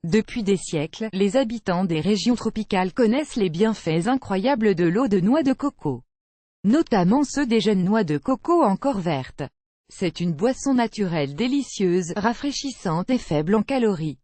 Depuis des siècles, les habitants des régions tropicales connaissent les bienfaits incroyables de l'eau de noix de coco. Notamment ceux des jeunes noix de coco encore vertes. C'est une boisson naturelle délicieuse, rafraîchissante et faible en calories.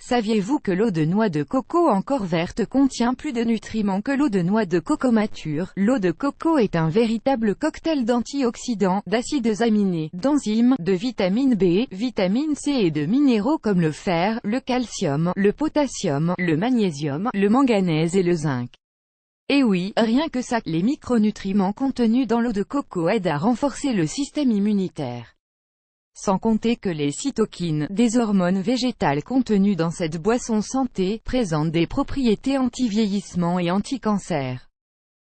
Saviez-vous que l'eau de noix de coco encore verte contient plus de nutriments que l'eau de noix de coco mature? L'eau de coco est un véritable cocktail d'antioxydants, d'acides aminés, d'enzymes, de vitamine B, vitamine C et de minéraux comme le fer, le calcium, le potassium, le magnésium, le manganèse et le zinc. Et oui, rien que ça, les micronutriments contenus dans l'eau de coco aident à renforcer le système immunitaire. Sans compter que les cytokines, des hormones végétales contenues dans cette boisson santé, présentent des propriétés anti-vieillissement et anti-cancer.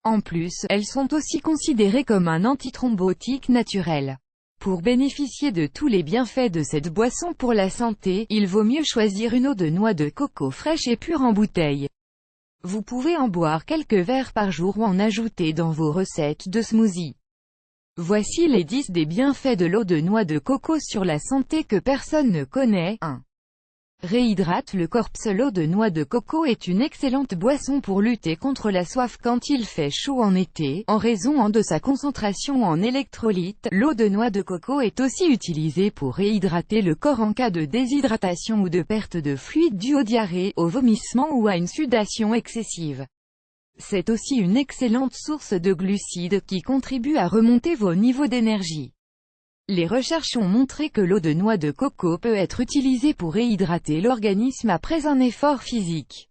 En plus, elles sont aussi considérées comme un antithrombotique naturel. Pour bénéficier de tous les bienfaits de cette boisson pour la santé, il vaut mieux choisir une eau de noix de coco fraîche et pure en bouteille. Vous pouvez en boire quelques verres par jour ou en ajouter dans vos recettes de smoothie. Voici les 10 des bienfaits de l'eau de noix de coco sur la santé que personne ne connaît. 1. Réhydrate le corps. L'eau de noix de coco est une excellente boisson pour lutter contre la soif quand il fait chaud en été, en raison de sa concentration en électrolytes. L'eau de noix de coco est aussi utilisée pour réhydrater le corps en cas de déshydratation ou de perte de fluide due aux diarrhées, au vomissement ou à une sudation excessive. C'est aussi une excellente source de glucides qui contribue à remonter vos niveaux d'énergie. Les recherches ont montré que l'eau de noix de coco peut être utilisée pour réhydrater l'organisme après un effort physique.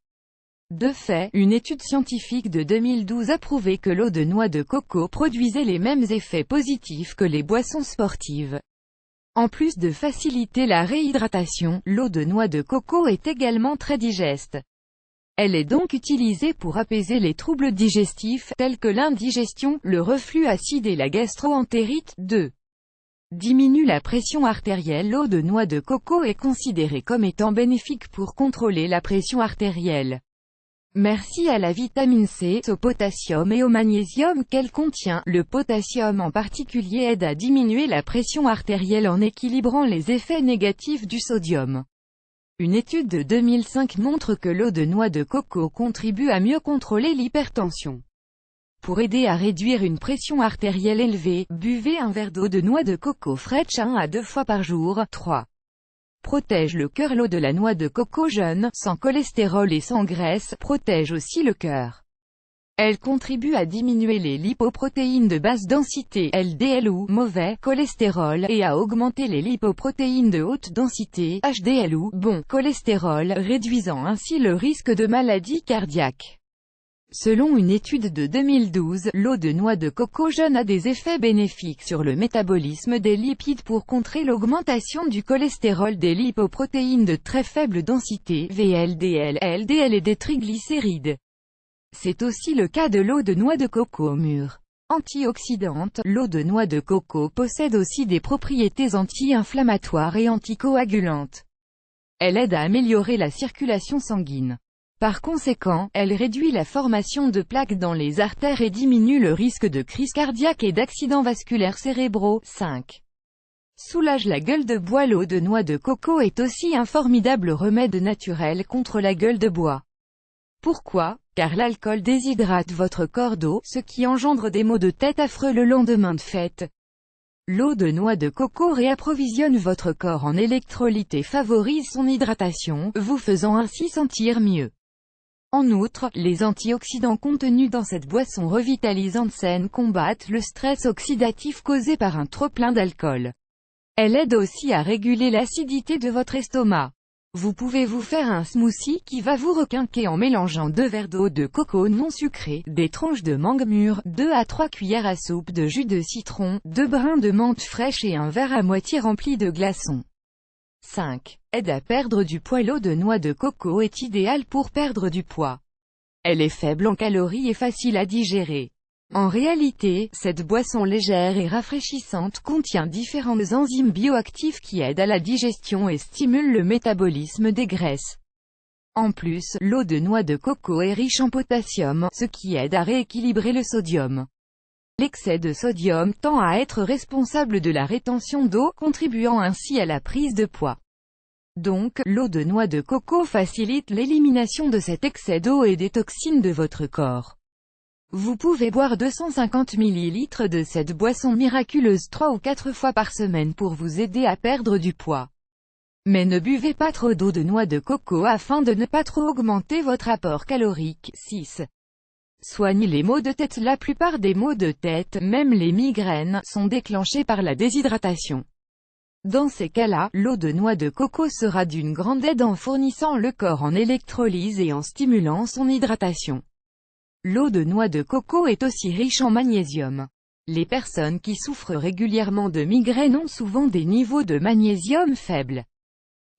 De fait, une étude scientifique de 2012 a prouvé que l'eau de noix de coco produisait les mêmes effets positifs que les boissons sportives. En plus de faciliter la réhydratation, l'eau de noix de coco est également très digeste. Elle est donc utilisée pour apaiser les troubles digestifs, tels que l'indigestion, le reflux acide et la gastro-entérite. 2. Diminue la pression artérielle. L'eau de noix de coco est considérée comme étant bénéfique pour contrôler la pression artérielle. Merci à la vitamine C, au potassium et au magnésium qu'elle contient, le potassium en particulier aide à diminuer la pression artérielle en équilibrant les effets négatifs du sodium. Une étude de 2005 montre que l'eau de noix de coco contribue à mieux contrôler l'hypertension. Pour aider à réduire une pression artérielle élevée, buvez un verre d'eau de noix de coco fraîche 1 à 2 fois par jour. 3. Protège le cœur. L'eau de la noix de coco jeune, sans cholestérol et sans graisse, protège aussi le cœur. Elle contribue à diminuer les lipoprotéines de basse densité, LDL ou mauvais cholestérol, et à augmenter les lipoprotéines de haute densité, HDL ou bon cholestérol, réduisant ainsi le risque de maladie cardiaque. Selon une étude de 2012, l'eau de noix de coco jeune a des effets bénéfiques sur le métabolisme des lipides pour contrer l'augmentation du cholestérol, des lipoprotéines de très faible densité, VLDL, LDL et des triglycérides. C'est aussi le cas de l'eau de noix de coco mûre. Antioxydante, l'eau de noix de coco possède aussi des propriétés anti-inflammatoires et anticoagulantes. Elle aide à améliorer la circulation sanguine. Par conséquent, elle réduit la formation de plaques dans les artères et diminue le risque de crise cardiaque et d'accidents vasculaires cérébraux. 5. Soulage la gueule de bois. L'eau de noix de coco est aussi un formidable remède naturel contre la gueule de bois. Pourquoi? Car l'alcool déshydrate votre corps d'eau, ce qui engendre des maux de tête affreux le lendemain de fête. L'eau de noix de coco réapprovisionne votre corps en électrolytes et favorise son hydratation, vous faisant ainsi sentir mieux. En outre, les antioxydants contenus dans cette boisson revitalisante saine combattent le stress oxydatif causé par un trop-plein d'alcool. Elle aide aussi à réguler l'acidité de votre estomac. Vous pouvez vous faire un smoothie qui va vous requinquer en mélangeant 2 verres d'eau de coco non sucrée, des tranches de mangue mûre, 2 à 3 cuillères à soupe de jus de citron, 2 brins de menthe fraîche et un verre à moitié rempli de glaçons. 5. Aide à perdre du poids. L'eau de noix de coco est idéale pour perdre du poids. Elle est faible en calories et facile à digérer. En réalité, cette boisson légère et rafraîchissante contient différentes enzymes bioactives qui aident à la digestion et stimulent le métabolisme des graisses. En plus, l'eau de noix de coco est riche en potassium, ce qui aide à rééquilibrer le sodium. L'excès de sodium tend à être responsable de la rétention d'eau, contribuant ainsi à la prise de poids. Donc, l'eau de noix de coco facilite l'élimination de cet excès d'eau et des toxines de votre corps. Vous pouvez boire 250 ml de cette boisson miraculeuse 3 ou 4 fois par semaine pour vous aider à perdre du poids. Mais ne buvez pas trop d'eau de noix de coco afin de ne pas trop augmenter votre apport calorique. 6. Soigne les maux de tête. La plupart des maux de tête, même les migraines, sont déclenchés par la déshydratation. Dans ces cas-là, l'eau de noix de coco sera d'une grande aide en fournissant le corps en électrolyse et en stimulant son hydratation. L'eau de noix de coco est aussi riche en magnésium. Les personnes qui souffrent régulièrement de migraines ont souvent des niveaux de magnésium faibles.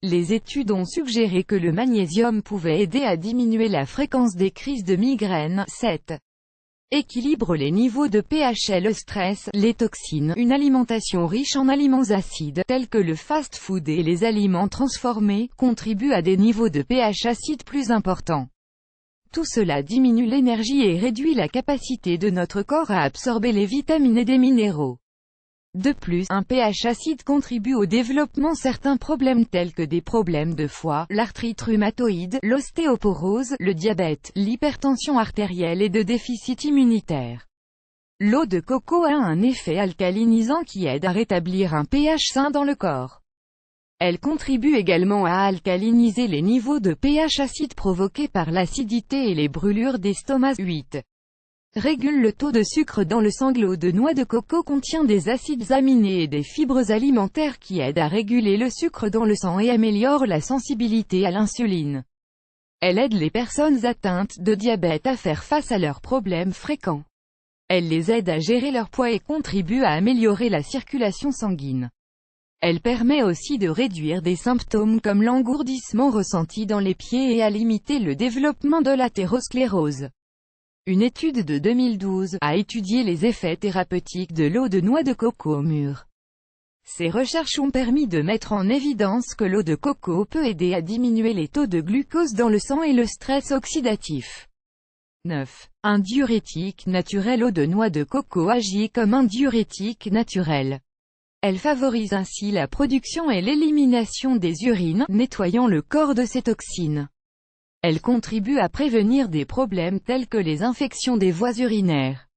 Les études ont suggéré que le magnésium pouvait aider à diminuer la fréquence des crises de migraine. 7. Équilibre les niveaux de pH et le stress, les toxines. Une alimentation riche en aliments acides, tels que le fast-food et les aliments transformés, contribue à des niveaux de pH acide plus importants. Tout cela diminue l'énergie et réduit la capacité de notre corps à absorber les vitamines et des minéraux. De plus, un pH acide contribue au développement de certains problèmes tels que des problèmes de foie, l'arthrite rhumatoïde, l'ostéoporose, le diabète, l'hypertension artérielle et de déficit immunitaire. L'eau de coco a un effet alcalinisant qui aide à rétablir un pH sain dans le corps. Elle contribue également à alcaliniser les niveaux de pH acide provoqués par l'acidité et les brûlures d'estomac. 8. Régule le taux de sucre dans le sang. L'eau de noix de coco contient des acides aminés et des fibres alimentaires qui aident à réguler le sucre dans le sang et améliorent la sensibilité à l'insuline. Elle aide les personnes atteintes de diabète à faire face à leurs problèmes fréquents. Elle les aide à gérer leur poids et contribue à améliorer la circulation sanguine. Elle permet aussi de réduire des symptômes comme l'engourdissement ressenti dans les pieds et à limiter le développement de l'athérosclérose. Une étude de 2012 a étudié les effets thérapeutiques de l'eau de noix de coco mûre. Ces recherches ont permis de mettre en évidence que l'eau de coco peut aider à diminuer les taux de glucose dans le sang et le stress oxydatif. 9. Un diurétique naturel. L'eau de noix de coco agit comme un diurétique naturel. Elle favorise ainsi la production et l'élimination des urines, nettoyant le corps de ses toxines. Elle contribue à prévenir des problèmes tels que les infections des voies urinaires.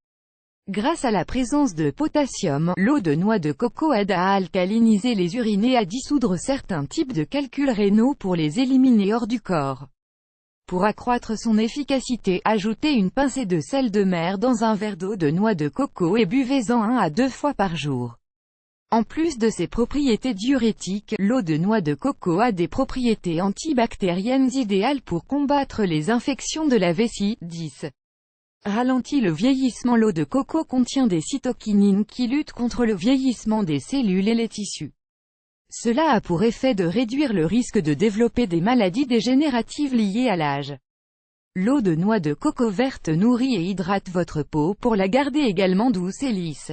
Grâce à la présence de potassium, l'eau de noix de coco aide à alcaliniser les urines et à dissoudre certains types de calculs rénaux pour les éliminer hors du corps. Pour accroître son efficacité, ajoutez une pincée de sel de mer dans un verre d'eau de noix de coco et buvez-en 1 à 2 fois par jour. En plus de ses propriétés diurétiques, l'eau de noix de coco a des propriétés antibactériennes idéales pour combattre les infections de la vessie. 10. Ralentit le vieillissement. L'eau de coco contient des cytokinines qui luttent contre le vieillissement des cellules et les tissus. Cela a pour effet de réduire le risque de développer des maladies dégénératives liées à l'âge. L'eau de noix de coco verte nourrit et hydrate votre peau pour la garder également douce et lisse.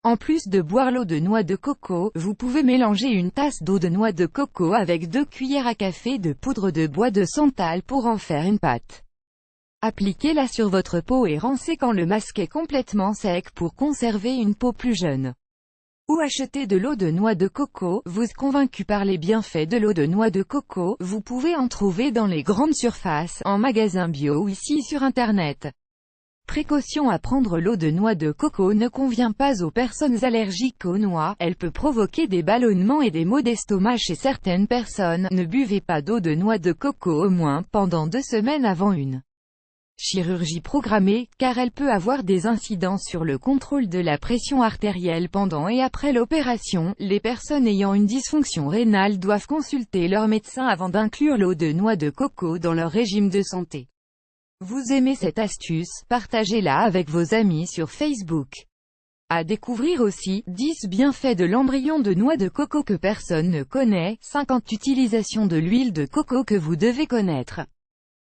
En plus de boire l'eau de noix de coco, vous pouvez mélanger une tasse d'eau de noix de coco avec 2 cuillères à café de poudre de bois de santal pour en faire une pâte. Appliquez-la sur votre peau et rincez quand le masque est complètement sec pour conserver une peau plus jeune. Ou achetez de l'eau de noix de coco. Vous êtes convaincu par les bienfaits de l'eau de noix de coco, vous pouvez en trouver dans les grandes surfaces, en magasin bio ou ici sur internet. Précaution à prendre. L'eau de noix de coco ne convient pas aux personnes allergiques aux noix, elle peut provoquer des ballonnements et des maux d'estomac chez certaines personnes. Ne buvez pas d'eau de noix de coco au moins pendant 2 semaines avant une chirurgie programmée, car elle peut avoir des incidences sur le contrôle de la pression artérielle pendant et après l'opération. Les personnes ayant une dysfonction rénale doivent consulter leur médecin avant d'inclure l'eau de noix de coco dans leur régime de santé. Vous aimez cette astuce, partagez-la avec vos amis sur Facebook. À découvrir aussi, 10 bienfaits de l'embryon de noix de coco que personne ne connaît, 50 utilisations de l'huile de coco que vous devez connaître.